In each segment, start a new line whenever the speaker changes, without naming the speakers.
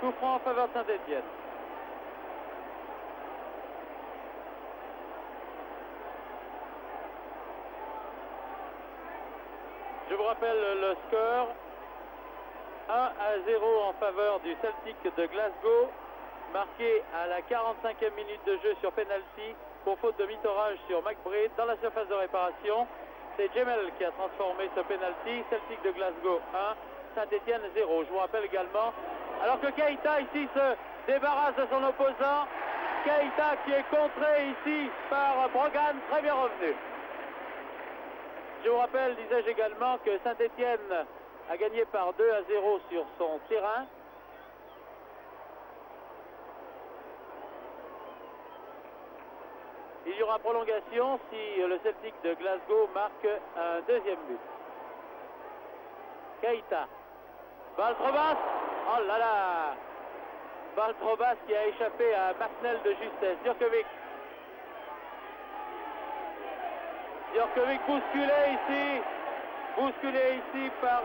Coup franc en faveur de Saint-Étienne. Je vous rappelle le score. 1-0 en faveur du Celtic de Glasgow, marqué à la 45e minute de jeu sur penalty pour faute de mitorage sur McBride dans la surface de réparation. C'est Jemel qui a transformé ce penalty. Celtic de Glasgow 1, Saint-Étienne 0. Je vous rappelle également, alors que Keita ici se débarrasse de son opposant, Keita qui est contré ici par Brogan, très bien revenu. Je vous rappelle, disais-je également, que Saint-Étienne a gagné par 2-0 sur son terrain. Il y aura prolongation si le Celtic de Glasgow marque un deuxième but. Keita. Balle trop basse. Oh là là. Balle trop basse qui a échappé à McNeil de justesse. Djurkovic. Djurkovic bousculé ici par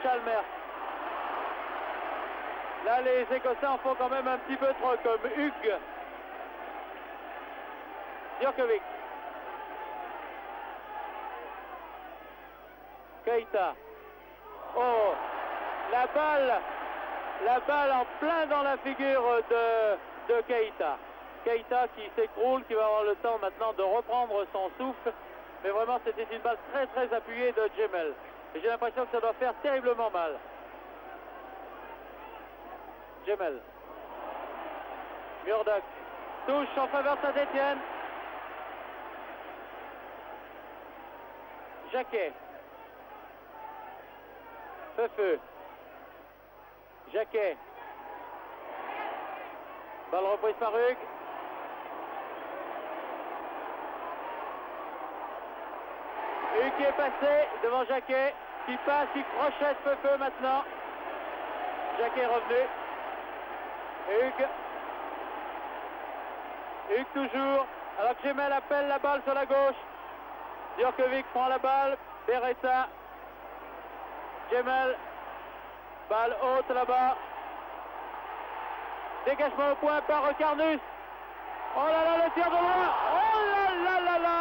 Chalmers. Là, les Écossais en font quand même un petit peu trop, comme Hugues. Djurkovic. Keita. Oh, la balle en plein dans la figure de Keita. Keita qui s'écroule, qui va avoir le temps maintenant de reprendre son souffle. Mais vraiment, c'était une balle très très appuyée de Jemel. Et j'ai l'impression que ça doit faire terriblement mal. Jemel. Murdoch. Touche en faveur de Saint-Étienne. Jacquet. Feu. Jacquet. Balle reprise par Hugues. Hugues qui est passé devant Jacquet, qui passe, qui crochette Feu maintenant. Jacquet est revenu. Hugues toujours, alors que Jemel appelle la balle sur la gauche. Djurkovic prend la balle, Beretta. Jemel, balle haute là-bas. Dégagement au point par Carnus. Oh là là, le tir de loin. Oh là là là là.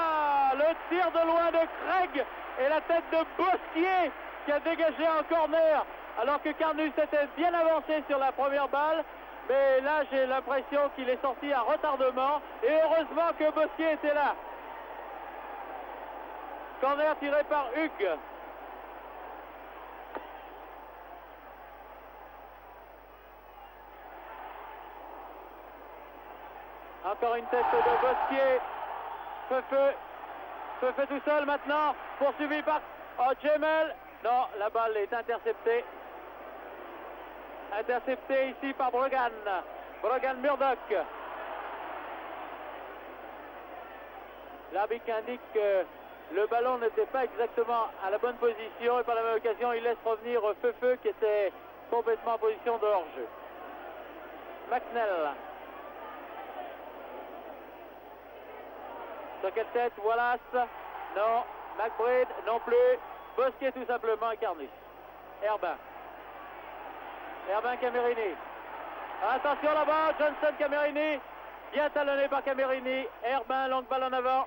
Le tir de loin de Craig et la tête de Bosquier qui a dégagé en corner alors que Carnus était bien avancé sur la première balle. Mais là, j'ai l'impression qu'il est sorti à retardement et heureusement que Bosquier était là. Corner tiré par Hugues. Encore une tête de Bosquier. Feu tout seul maintenant, poursuivi par Jemel. Non, la balle est interceptée. Interceptée ici par Brogan. Brogan Murdoch. L'arbitre indique que le ballon n'était pas exactement à la bonne position et par la même occasion il laisse revenir Feu qui était complètement en position de hors-jeu. McNeil. Sur quelle tête? Wallace? Non. McBride? Non plus. Bosquier tout simplement et Carnus. Herbin Camerini. Attention là-bas, Johnson Camerini. Bien talonné par Camerini. Herbin, longue balle en avant.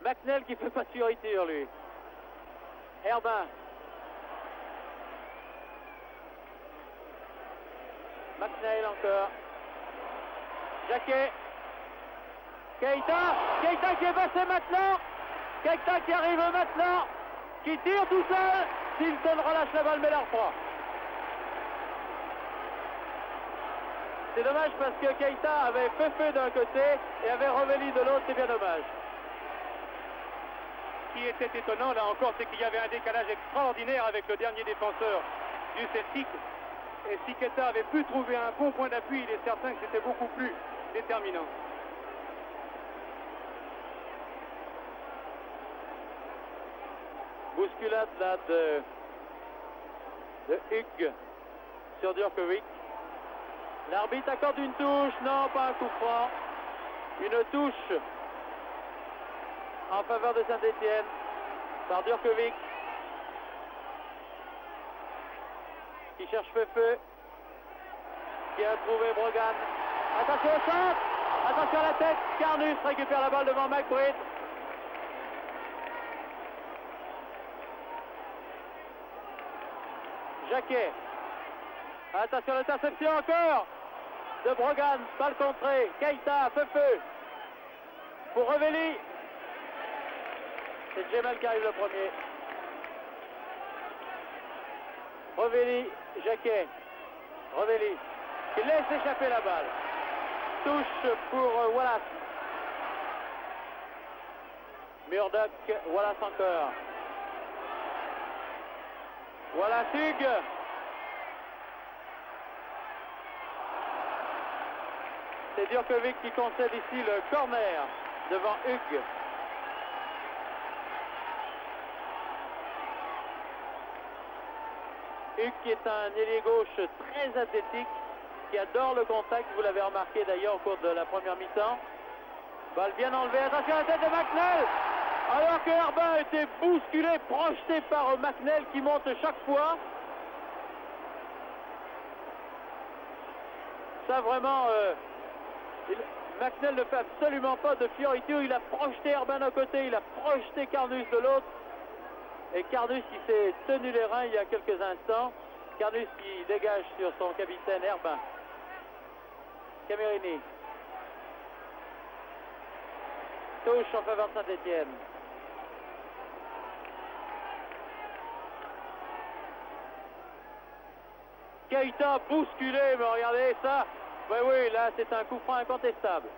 McNeil qui fait pas de fioriture lui. Herbin. McNeil encore. Jacquet. Keita qui est passé maintenant. Keita qui arrive maintenant. Qui tire tout seul. Silton relâche la balle mais la reprend. C'est dommage parce que Keita avait Feu d'un côté et avait Rovelli de l'autre, c'est bien dommage.
Ce qui était étonnant là encore, c'est qu'il y avait un décalage extraordinaire avec le dernier défenseur du Celtic. Et si Keita avait pu trouver un bon point d'appui, il est certain que c'était beaucoup plus déterminant.
Bousculade là de Hugues sur Djurkovic. L'arbitre accorde une touche, non pas un coup franc. Une touche en faveur de Saint-Étienne par Djurkovic. qui cherche Feu, qui a trouvé Brogan. Attention au centre, attention à la tête, Carnus récupère la balle devant McBride. Jacquet. Attention à l'interception encore de Brogan, balle contrée, Keita, Feu pour Revelli. C'est Jemel qui arrive le premier. Revelli, Jacquet, Revelli, qui laisse échapper la balle. Touche pour Wallace. Murdoch, Wallace encore. Wallace, Hugues. C'est Djurkovic qui concède ici le corner devant Hugues. Hugues qui est un ailier gauche très athlétique, qui adore le contact, vous l'avez remarqué d'ailleurs au cours de la première mi-temps. Balle bien enlevée, attention à la tête de McNeil, alors que Herbin a été bousculé, projeté par McNeil qui monte chaque fois. Ça vraiment, McNeil ne fait absolument pas de fioriture, il a projeté Herbin d'un côté, il a projeté Carnus de l'autre. Et Carnus qui s'est tenu les reins il y a quelques instants. Carnus qui dégage sur son capitaine Herbin. Camerini. Touche en faveur de Saint-Étienne. Keita bousculé, mais regardez ça. Oui, oui, là c'est un coup franc incontestable.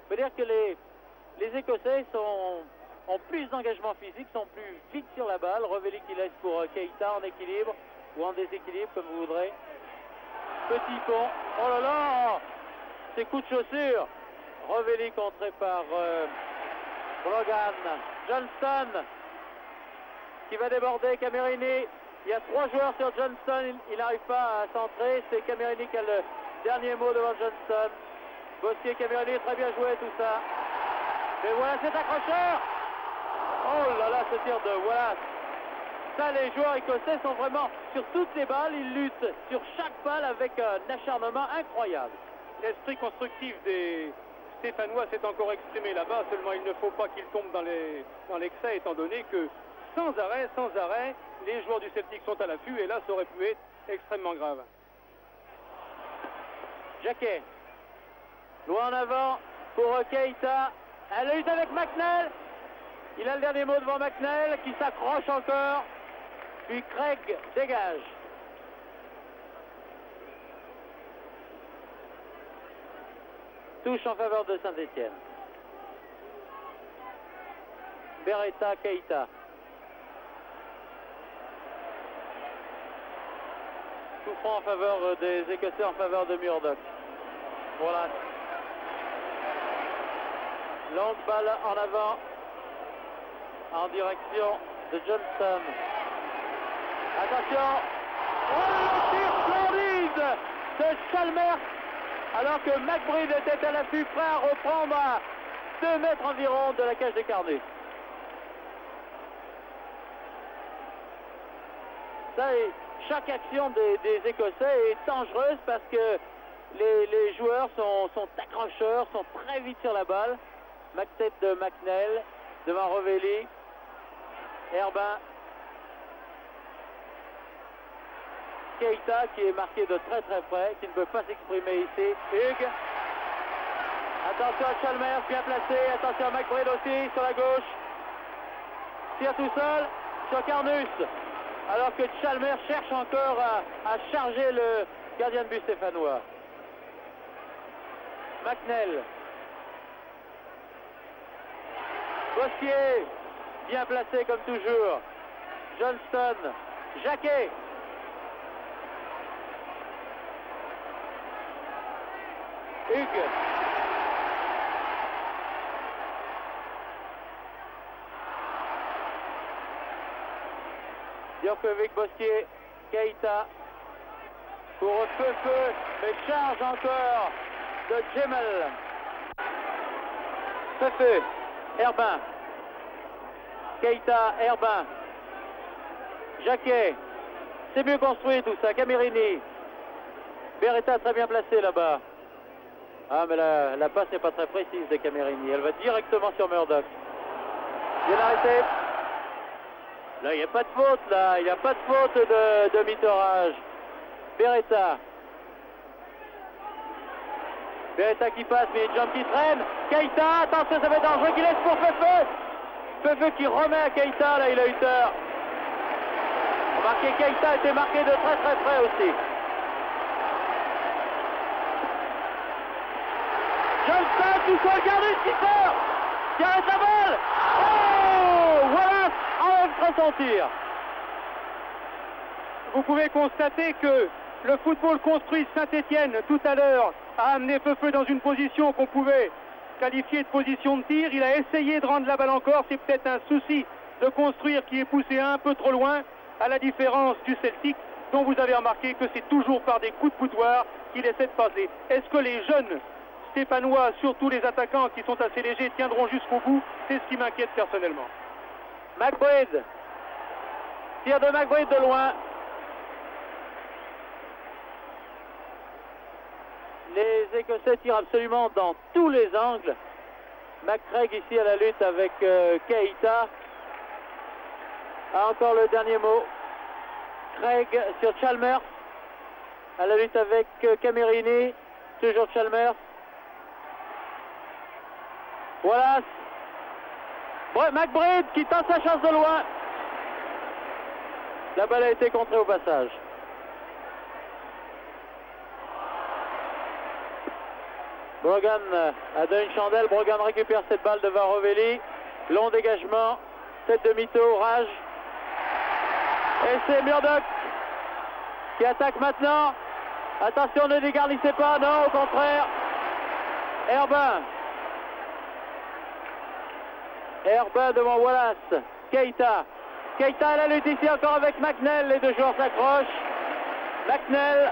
Il faut dire que les Écossais ont plus d'engagement physique, sont plus vite sur la balle. Revelli qui laisse pour Keita en équilibre ou en déséquilibre, comme vous voudrez. Petit pont. Oh là là, c'est coup de chaussure. Revelli contré par Brogan. Johnston qui va déborder. Camerini. Il y a 3 joueurs sur Johnston. Il n'arrive pas à centrer. C'est Camerini qui a le dernier mot devant Johnston. Bosquier, Camerini, très bien joué tout ça. Et voilà cet accrocheur. Oh là là, ce tir de Wallace. Ça, les joueurs écossais sont vraiment sur toutes les balles. Ils luttent sur chaque balle avec un acharnement incroyable.
L'esprit constructif des Stéphanois s'est encore exprimé là-bas. Seulement, il ne faut pas qu'ils tombent dans l'excès, étant donné que sans arrêt, les joueurs du Celtic sont à l'affût. Et là, ça aurait pu être extrêmement grave.
Jacquet. Loin en avant pour Keita. Elle lutte avec McNeil. Il a le dernier mot devant McNeil qui s'accroche encore. Puis Craig dégage. Touche en faveur de Saint-Étienne. Beretta, Keita. Coup franc en faveur des Écossais, en faveur de Murdoch. Voilà. Longue balle en avant, en direction de Johnston. Attention. Oh, le tir splendide de Chalmers, alors que McBride était à l'affût, prêt à reprendre à 2 mètres environ de la cage de Carnus. Ça, chaque action des Écossais est dangereuse parce que les joueurs sont accrocheurs, sont très vite sur la balle. Tête de McNeil devant Revelli. Herbin. Keita qui est marqué de très très près, qui ne peut pas s'exprimer ici. Hugues. Attention à Chalmers, bien placé. Attention à McBride aussi sur la gauche. Tire tout seul sur Carnus. Alors que Chalmers cherche encore à charger le gardien de but stéphanois. McNeil. Bosquier, bien placé comme toujours. Johnston, Jacquet. Hugues. Djurkovic, Bosquier, Keita. Pour Feu, mais charge encore de Jemel. Feu, Herbin. Keita, Herbin, Jacquet, c'est mieux construit tout ça, Camerini, Beretta très bien placé là-bas. Ah mais la passe n'est pas très précise de Camerini, elle va directement sur Murdoch. Bien arrêté. Là il n'y a pas de faute là, il n'y a pas de faute de Mitterrand. Beretta. Beretta qui passe, mais jump qui traîne. Keita, attention, ça va être dangereux, qui laisse pour Feufeu. Feufeu qui remet à Keita, là il a eu tort. Remarquez, Keita a été marqué de très très près aussi. Johnston tout seul, gardé le skipper qui arrête la balle. Oh, voilà, enlève son tir.
Vous pouvez constater que le football construit Saint-Étienne tout à l'heure a amené Feufeu dans une position qu'on pouvait qualifier de position de tir. Il a essayé de rendre la balle encore. C'est peut-être un souci de construire qui est poussé un peu trop loin, à la différence du Celtic, dont vous avez remarqué que c'est toujours par des coups de boutoir qu'il essaie de passer. Est-ce que les jeunes Stéphanois, surtout les attaquants qui sont assez légers, tiendront jusqu'au bout? C'est ce qui m'inquiète personnellement.
McBride. Tir de McBride de loin. Les Écossais tirent absolument dans tous les angles. McCraig ici à la lutte avec Keita. Encore le dernier mot. Craig sur Chalmers. À la lutte avec Camerini. Toujours Chalmers. Wallace. McBride qui tente sa chance de loin. La balle a été contrée au passage. Brogan a donné une chandelle. Brogan récupère cette balle devant Rovelli. Long dégagement. Tête de Mito, Rage. Et c'est Murdoch qui attaque maintenant. Attention, ne dégarnissez pas. Non, au contraire. Herbin. Herbin devant Wallace. Keita. Keita à la lutte ici encore avec McNell. Les deux joueurs s'accrochent. McNell.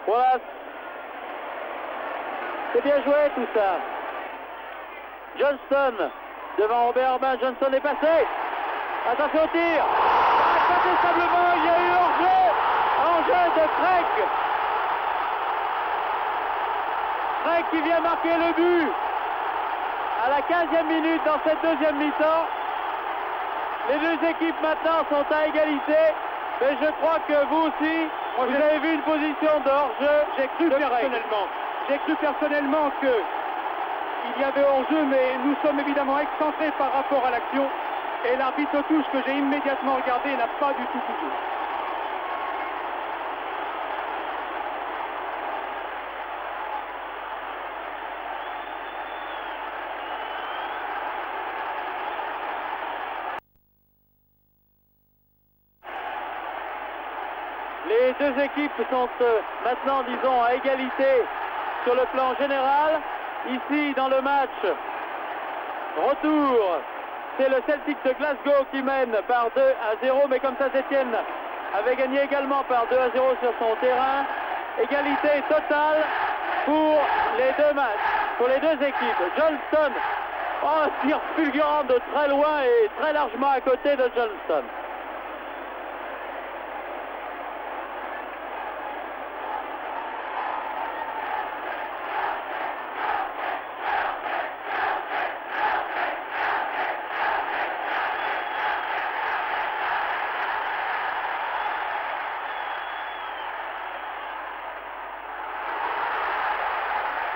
Wallace. C'est bien joué tout ça. Johnston devant Robert Herbin. Johnston est passé. Attention au tir. Incontestablement, il y a eu hors-jeu de Craig. Craig qui vient marquer le but à la 15e minute dans cette deuxième mi-temps. Les deux équipes maintenant sont à égalité. Mais je crois que vous aussi, vous avez vu une position de hors-jeu.
J'ai cru personnellement qu'il y avait hors-jeu, mais nous sommes évidemment excentrés par rapport à l'action. Et l'arbitre touche que j'ai immédiatement regardé n'a pas du tout bougé.
Les deux équipes sont maintenant, disons, à égalité sur le plan général. Ici, dans le match retour, c'est le Celtic de Glasgow qui mène par 2-0, mais comme Saint-Étienne avait gagné également par 2-0 sur son terrain, égalité totale pour les deux matchs, pour les deux équipes. Johnston, tir fulgurant de très loin et très largement à côté de Johnston.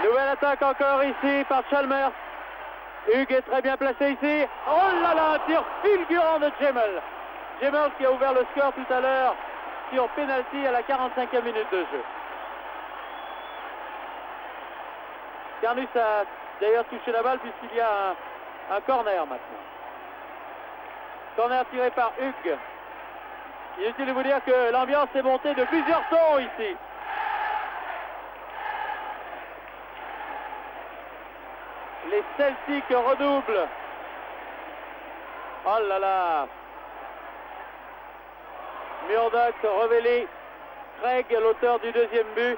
Nouvelle attaque encore ici par Chalmers. Hugues est très bien placé ici. Oh là là, un tir fulgurant de Jemmel. Jemmel qui a ouvert le score tout à l'heure sur penalty à la 45e minute de jeu. Carnus a d'ailleurs touché la balle puisqu'il y a un corner maintenant. Corner tiré par Hugues. Inutile de vous dire que l'ambiance est montée de plusieurs tons ici. Les Celtics redoublent. Oh là là. Murdoch, Rovelli, Craig, l'auteur du deuxième but.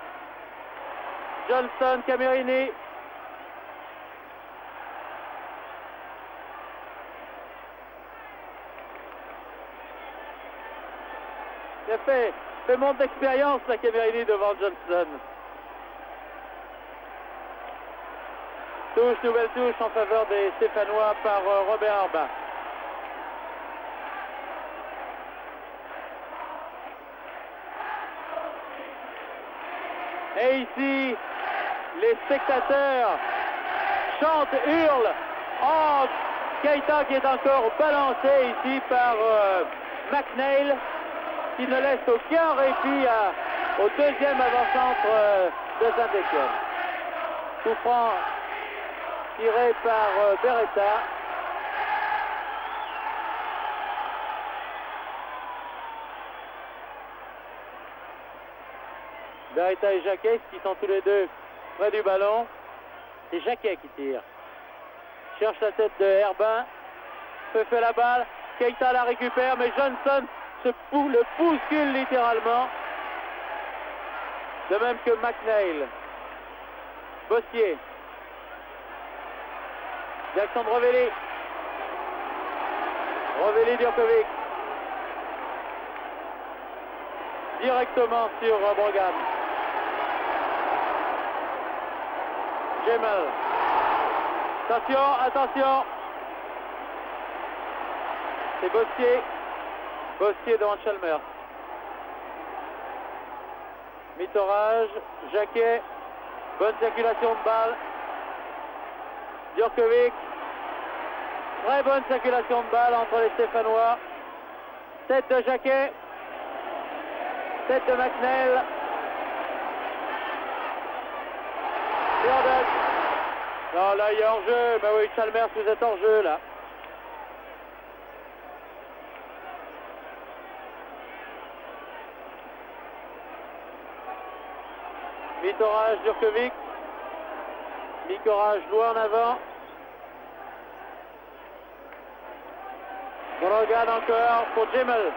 Johnston, Camerini. Il a fait montre d'expérience, la Camerini devant Johnson. Touche, nouvelle touche en faveur des Stéphanois par Robert Arba. Et ici, les spectateurs chantent, hurlent. Oh, Keita qui est encore balancé ici par McNeil, qui ne laisse aucun répit au deuxième avant-centre de Saint-Étienne. Coup franc tiré par Beretta. Beretta et Jacquet qui sont tous les deux près du ballon. C'est Jacquet qui tire. Cherche la tête de Herbin. Fait la balle. Keita la récupère, mais Johnson le bouscule littéralement. De même que McNeil. Bossier. Jackson de Rovelli. Rovelli-Djokovic. Directement sur Brogan. Gemel. Attention. C'est Bossier devant Chalmers. Mitorage, Jacquet. Bonne circulation de balle. Djurkovic. Très bonne circulation de balle entre les Stéphanois. Tête de Jacquet. Tête de McNeil. Non, là, il y a hors-jeu. Ben oui, Chalmers, vous êtes hors-jeu, là. Mitorage, Djurkovic. Mitorage loin en avant. Brogan encore pour Gemel.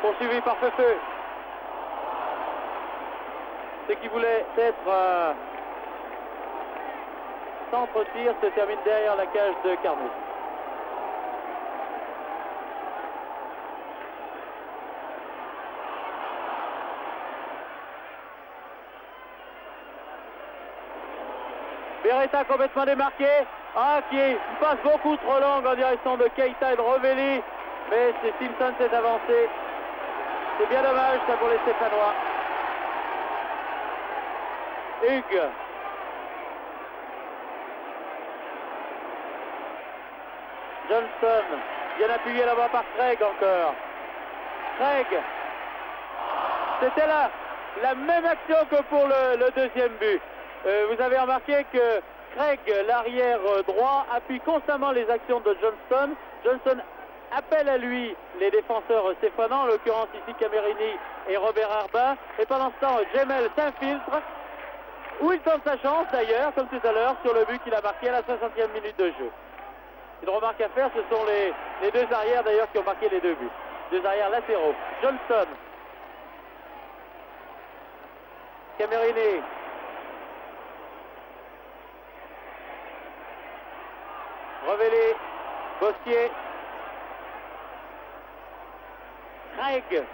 Poursuivi par Feu. Ce qui voulait être centre-tir se termine derrière la cage de Carnot. Beretta complètement démarqué. Qui passe beaucoup trop longue en direction de Keita et de Rovelli. Mais c'est Simpson s'est avancé. C'est bien dommage ça pour les Stéphanois. Hugues. Johnson. Bien appuyé là-bas par Craig encore. Craig. C'était la même action que pour le deuxième but. Vous avez remarqué que Craig, l'arrière droit, appuie constamment les actions de Johnston. Johnston appelle à lui les défenseurs stéphanois, en l'occurrence ici Camerini et Robert Arbin. Et pendant ce temps, Gemel s'infiltre, où il tente sa chance d'ailleurs, comme tout à l'heure, sur le but qu'il a marqué à la 60e minute de jeu. Une remarque à faire, ce sont les deux arrières d'ailleurs qui ont marqué les deux buts. Deux arrières latéraux. Johnston. Camerini. Rovelli, Bossier, Craig,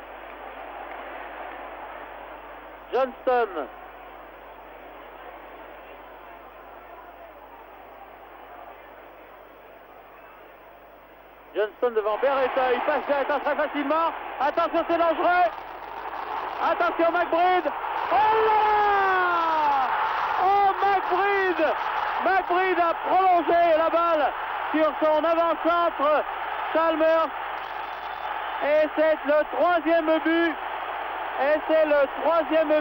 Johnston, devant Beretta, il passe Beretta très facilement, attention c'est dangereux, attention McBride, oh là, oh McBride a prolongé la balle sur son avant-centre, Chalmers, et c'est le troisième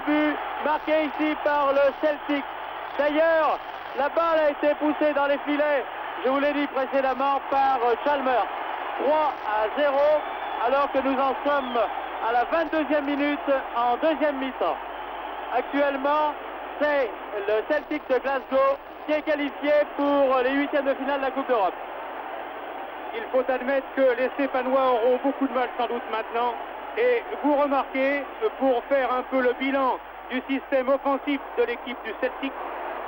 but, marqué ici par le Celtic. D'ailleurs, la balle a été poussée dans les filets, je vous l'ai dit précédemment, par Chalmers. 3-0, alors que nous en sommes à la 22e minute en deuxième mi-temps. Actuellement, c'est le Celtic de Glasgow qui est qualifié pour les huitièmes de finale de la Coupe d'Europe.
Il faut admettre que les Stéphanois auront beaucoup de mal sans doute maintenant. Et vous remarquez, pour faire un peu le bilan du système offensif de l'équipe du Celtic,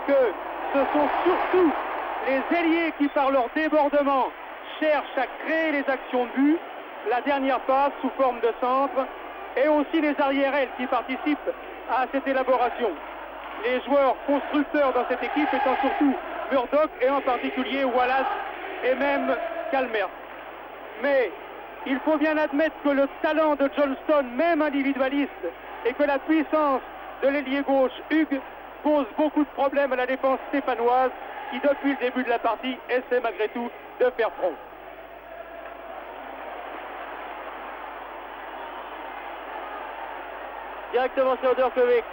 que ce sont surtout les ailiers qui, par leur débordement, cherchent à créer les actions de but. la dernière passe sous forme de centre, et aussi les arrières qui participent à cette élaboration. Les joueurs constructeurs dans cette équipe étant surtout Murdoch et en particulier Wallace et même Chalmers. Mais il faut bien admettre que le talent de Johnston, même individualiste, et que la puissance de l'ailier gauche Hugues pose beaucoup de problèmes à la défense stéphanoise qui depuis le début de la partie essaie malgré tout de faire front.
Directement sur Djurkovic.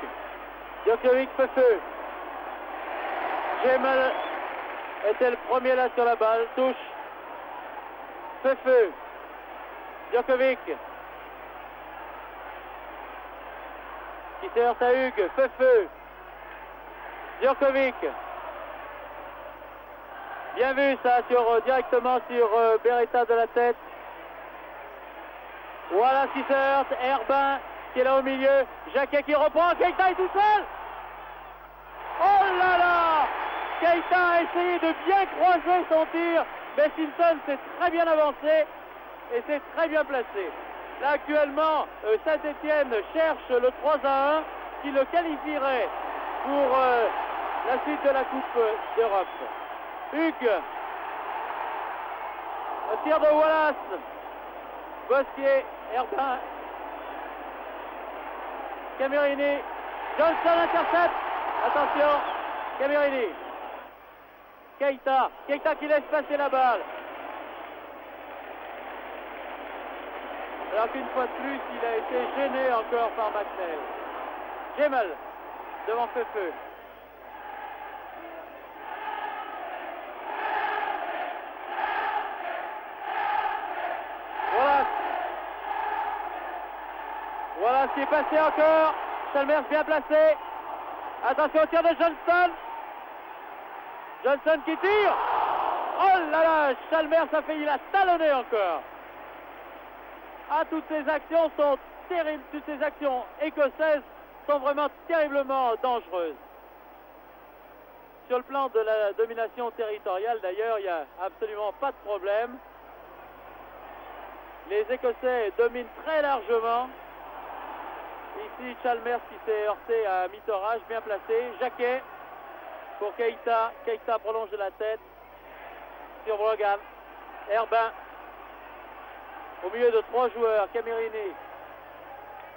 Djurkovic fait feu. Gemel était le premier là sur la balle. Touche. Fait feu. Djurkovic. Qui se heurte à Hugues. Fait feu. Djurkovic. Bien vu ça directement sur Beretta de la tête. Voilà qui se heurte. Herbin qui est là au milieu. Jacquet qui reprend. Keita est tout seul. Oh là là! Keita a essayé de bien croiser son tir. Mais Simpson s'est très bien avancé et s'est très bien placé. Là actuellement, Saint-Etienne cherche le 3-1 qui le qualifierait pour la suite de la Coupe d'Europe. Hugues. Le tir de Wallace. Bosquier, Herbin. Camerini. Johnson intercepte. Attention. Camerini. Keita. Keita qui laisse passer la balle. Alors qu'une fois de plus, il a été gêné encore par McNeil. Gemel devant Feu. Voilà ce qui est passé encore. Chalmers bien placé. Attention au tir de Johnston. Johnson qui tire. Oh là là, Chalmers a failli la talonner encore. Ah, toutes ces actions sont terribles. Toutes ces actions écossaises sont vraiment terriblement dangereuses. Sur le plan de la domination territoriale, d'ailleurs, il n'y a absolument pas de problème. Les Écossais dominent très largement. Ici, Chalmers qui s'est heurté à Mitorage, bien placé. Jacquet pour Keita. Keita prolonge de la tête sur Brogan. Herbin au milieu de 3 joueurs. Camerini.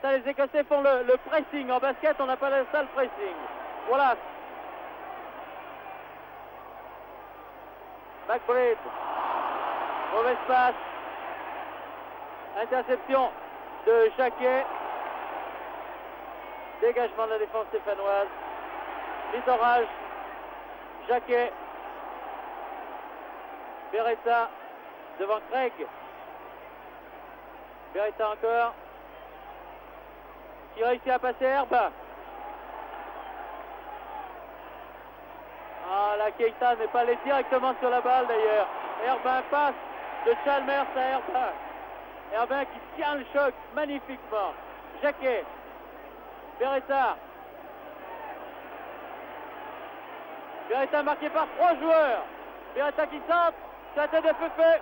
Ça, les Écossais font le pressing. En basket, on appelle ça le pressing. Voilà. McBride. Mauvaise passe. Interception de Jacquet. Dégagement de la défense stéphanoise. Mitorage. Jacquet. Beretta devant Craig. Beretta encore. Qui réussit à passer Herbin. Ah, la Keita n'est pas allé directement sur la balle d'ailleurs. Herbin passe de Chalmers à Herbin. Herbin qui tient le choc magnifiquement. Jacquet. Beretta. Beretta marqué par 3 joueurs. Beretta qui centre. Sur la tête de Feu.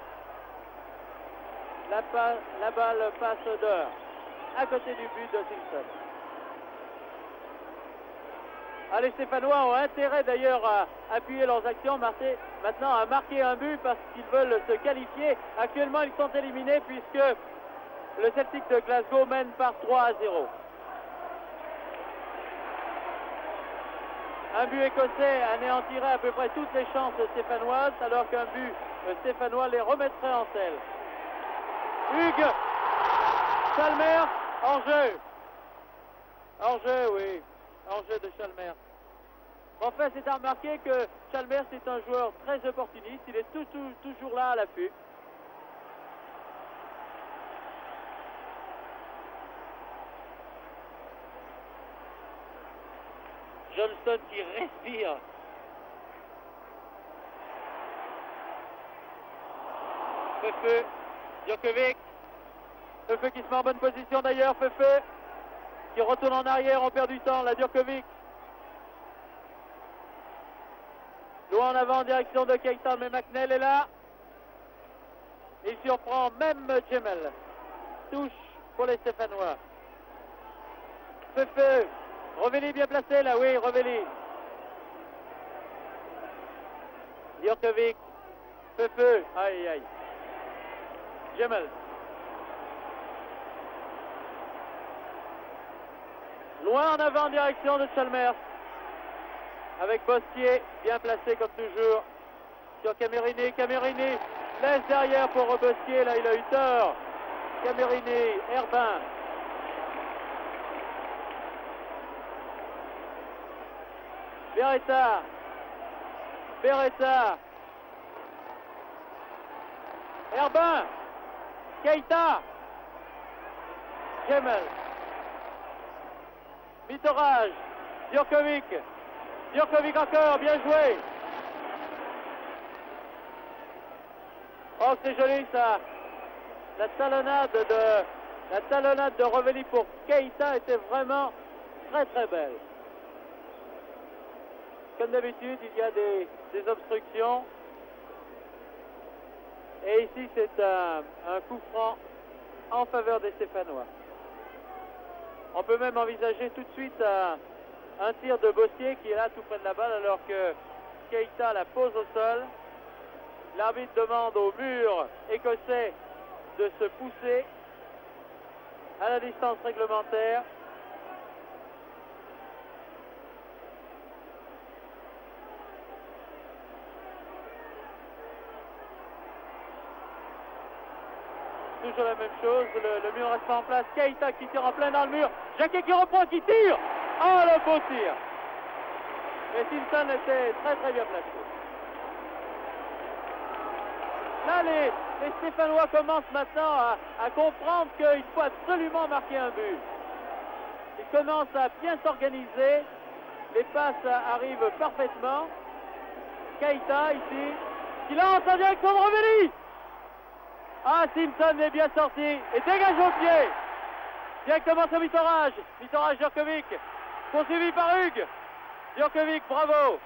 La balle passe dehors. À côté du but de Simpson. Les Stéphanois ont intérêt d'ailleurs à appuyer leurs actions maintenant à marquer un but parce qu'ils veulent se qualifier. Actuellement, ils sont éliminés puisque le Celtic de Glasgow mène par 3-0. Un but écossais anéantirait à peu près toutes les chances stéphanoises, alors qu'un but stéphanois les remettrait en selle. Hugues, Chalmers, hors-jeu. Hors-jeu, oui. Hors-jeu de Chalmers. En fait, c'est à remarquer que Chalmers est un joueur très opportuniste. Il est toujours là à l'affût. Johnston qui respire. Feu. Djurkovic. Feu qui se met en bonne position d'ailleurs. Feu qui retourne en arrière, on perd du temps. La Djurkovic. Loin en avant en direction de Keita, mais McNeil est là. Il surprend même Jemel. Touche pour les Stéphanois. Feu. Rovelli bien placé là, oui, Rovelli. Djurkovic. Feu. Aïe. Jemel. Loin en avant, direction de Chalmers. Avec Bostier, bien placé comme toujours. Sur Camerini. Camerini laisse derrière pour Bostier. Là, il a eu tort. Camerini, Herbin. Beretta. Herbin. Keita. Jemel. Mitorage. Djurkovic encore, bien joué. Oh, c'est joli ça. La talonnade de Rovelli pour Keita était vraiment très belle. Comme d'habitude, il y a des obstructions. Et ici, c'est un coup franc en faveur des Stéphanois. On peut même envisager tout de suite un tir de Bostier qui est là tout près de la balle alors que Keita la pose au sol. L'arbitre demande au mur écossais de se pousser à la distance réglementaire. Toujours la même chose, le mur reste en place. Keita qui tire en plein dans le mur. Jacquet qui reprend, qui tire. Oh, le beau tir. Mais Simpson était très bien placé. Là, les Stéphanois commencent maintenant à comprendre qu'il faut absolument marquer un but. Ils commencent à bien s'organiser. Les passes arrivent parfaitement. Keita ici, qui lance en direction de Rovelli. Ah, Simpson est bien sorti et dégage au pied. Directement sur Mitorage. Djurkovic, poursuivi par Hugues. Djurkovic, bravo.